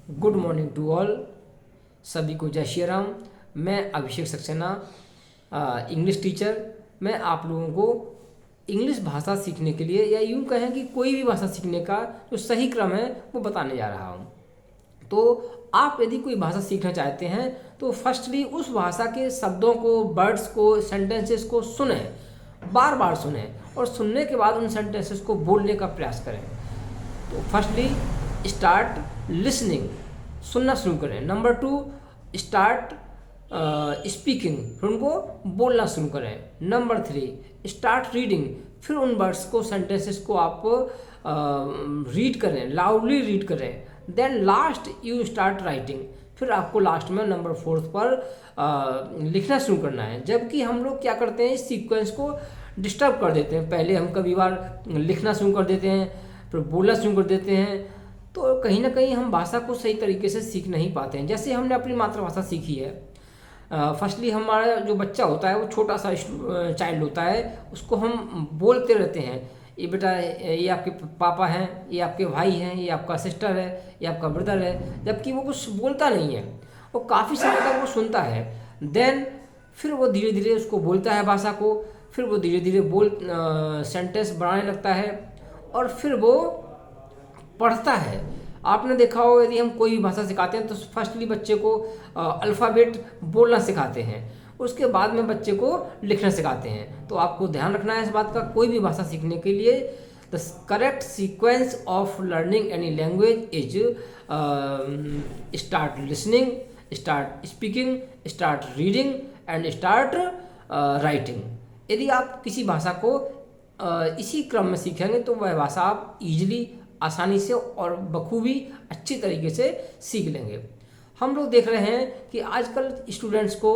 Good morning to all. सभी को जय श्री राम। मैं अभिषेक सक्सेना, इंग्लिश टीचर। मैं आप लोगों को इंग्लिश भाषा सीखने के लिए, या यूँ कहें कि कोई भी भाषा सीखने का जो सही क्रम है वो बताने जा रहा हूँ। तो आप यदि कोई भाषा सीखना चाहते हैं तो फर्स्टली उस भाषा के शब्दों को, वर्ड्स को, सेंटेंसेस को सुने, बार बार सुने, और सुनने के बाद उन सेंटेंसेस को बोलने का प्रयास करें। तो फर्स्टली स्टार्ट लिसनिंग, सुनना शुरू करें। नंबर 2 स्टार्ट स्पीकिंग, फिर उनको बोलना शुरू करें। नंबर 3 स्टार्ट रीडिंग, फिर उन वर्ड्स को, सेंटेंसेस को आप रीड करें, लाउडली रीड करें। Then last you start writing, फिर आपको लास्ट में नंबर 4 पर लिखना शुरू करना है। जबकि हम लोग क्या करते हैं, इस सीक्वेंस को डिस्टर्ब कर देते हैं। पहले हम कभी बार लिखना शुरू कर देते हैं, फिर बोलना शुरू कर देते हैं, तो कहीं ना कहीं हम भाषा को सही तरीके से सीख नहीं पाते हैं। जैसे हमने अपनी मातृभाषा सीखी है, फर्स्टली हमारा जो बच्चा होता है वो छोटा सा चाइल्ड होता है, उसको हम बोलते रहते हैं, ये बेटा, ये आपके पापा हैं, ये आपके भाई हैं, ये आपका सिस्टर है, ये आपका ब्रदर है, जबकि वो कुछ बोलता नहीं है। वो काफ़ी समय तक वो सुनता है। देन फिर वो धीरे धीरे उसको बोलता है भाषा को, फिर वो धीरे धीरे सेंटेंस बनाने लगता है, और फिर वो पढ़ता है। आपने देखा हो, यदि हम कोई भी भाषा सिखाते हैं तो फर्स्टली बच्चे को अल्फ़ाबेट बोलना सिखाते हैं, उसके बाद में बच्चे को लिखना सिखाते हैं। तो आपको ध्यान रखना है इस बात का, कोई भी भाषा सीखने के लिए the correct sequence of learning any language is start listening, start speaking, start reading and start writing. यदि आप किसी भाषा को इसी क्रम में सीखेंगे तो वह भाषा आप इजीली, आसानी से और बखूबी अच्छी तरीके से सीख लेंगे। हम लोग देख रहे हैं कि आजकल स्टूडेंट्स को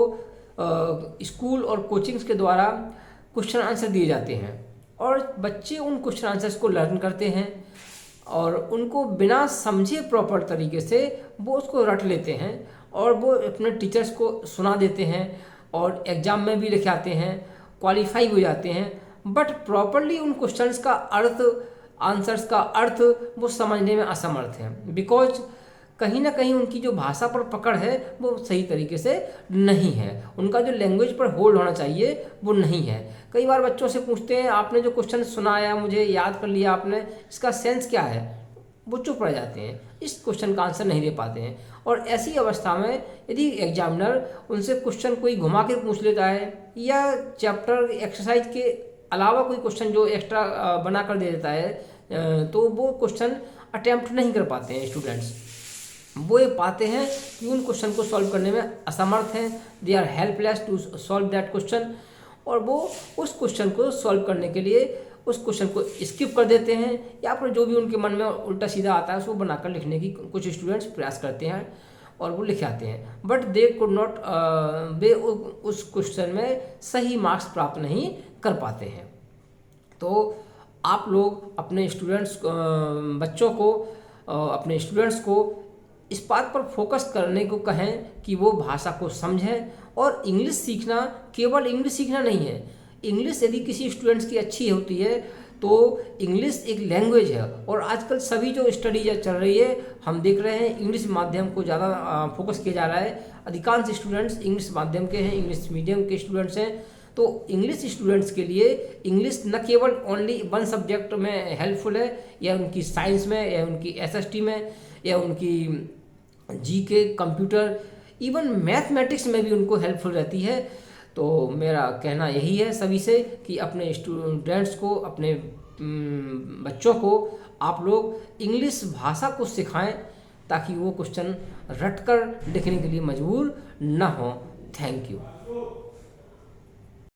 स्कूल और कोचिंग्स के द्वारा क्वेश्चन आंसर दिए जाते हैं, और बच्चे उन क्वेश्चन आंसर्स को लर्न करते हैं और उनको बिना समझे प्रॉपर तरीके से वो उसको रट लेते हैं, और वो अपने टीचर्स को सुना देते हैं और एग्ज़ाम में भी लिखे आते हैं, क्वालिफाई हो जाते हैं। बट प्रॉपरली उन क्वेश्चंस का अर्थ, आंसर्स का अर्थ वो समझने में असमर्थ हैं, बिकॉज कहीं ना कहीं उनकी जो भाषा पर पकड़ है वो सही तरीके से नहीं है। उनका जो लैंग्वेज पर होल्ड होना चाहिए वो नहीं है। कई बार बच्चों से पूछते हैं, आपने जो क्वेश्चन सुनाया, मुझे याद कर लिया आपने, इसका सेंस क्या है? वो चुप रह जाते हैं, इस क्वेश्चन का आंसर नहीं दे पाते हैं। और ऐसी अवस्था में यदि एग्जामिनर उनसे क्वेश्चन कोई घुमा के पूछ लेता है, या चैप्टर एक्सरसाइज के अलावा कोई क्वेश्चन जो एक्स्ट्रा बना कर दे देता है, तो वो क्वेश्चन अटैम्प्ट नहीं कर पाते हैं स्टूडेंट्स। वो ये पाते हैं कि उन क्वेश्चन को सॉल्व करने में असमर्थ हैं, they are helpless to solve that question, और वो उस क्वेश्चन को सॉल्व करने के लिए उस क्वेश्चन को स्किप कर देते हैं, या फिर जो भी उनके मन में उल्टा सीधा आता है उसको बनाकर लिखने की कुछ स्टूडेंट्स प्रयास करते हैं और वो लिख आते हैं। बट दे कुड नॉट, वे उस क्वेश्चन में सही मार्क्स प्राप्त नहीं कर पाते हैं। तो आप लोग अपने स्टूडेंट्स, बच्चों को, अपने स्टूडेंट्स को इस बात पर फोकस करने को कहें कि वो भाषा को समझें। और इंग्लिश सीखना केवल इंग्लिश सीखना नहीं है। इंग्लिश यदि किसी स्टूडेंट्स की अच्छी होती है तो इंग्लिश एक लैंग्वेज है, और आजकल सभी जो स्टडी चल रही है हम देख रहे हैं इंग्लिश माध्यम को ज़्यादा फोकस किया जा रहा है। अधिकांश स्टूडेंट्स इंग्लिश माध्यम के हैं, इंग्लिश मीडियम के स्टूडेंट्स हैं। तो इंग्लिश स्टूडेंट्स के लिए इंग्लिश न केवल ओनली वन सब्जेक्ट में हेल्पफुल है, या उनकी साइंस में, या उनकी एसएसटी में, या उनकी जीके, कंप्यूटर, इवन मैथमेटिक्स में भी उनको हेल्पफुल रहती है। तो मेरा कहना यही है सभी से कि अपने स्टूडेंट्स को, अपने बच्चों को आप लोग इंग्लिश भाषा को सिखाएं, ताकि वो क्वेश्चन रटकर लिखने के लिए मजबूर न हो। Thank you.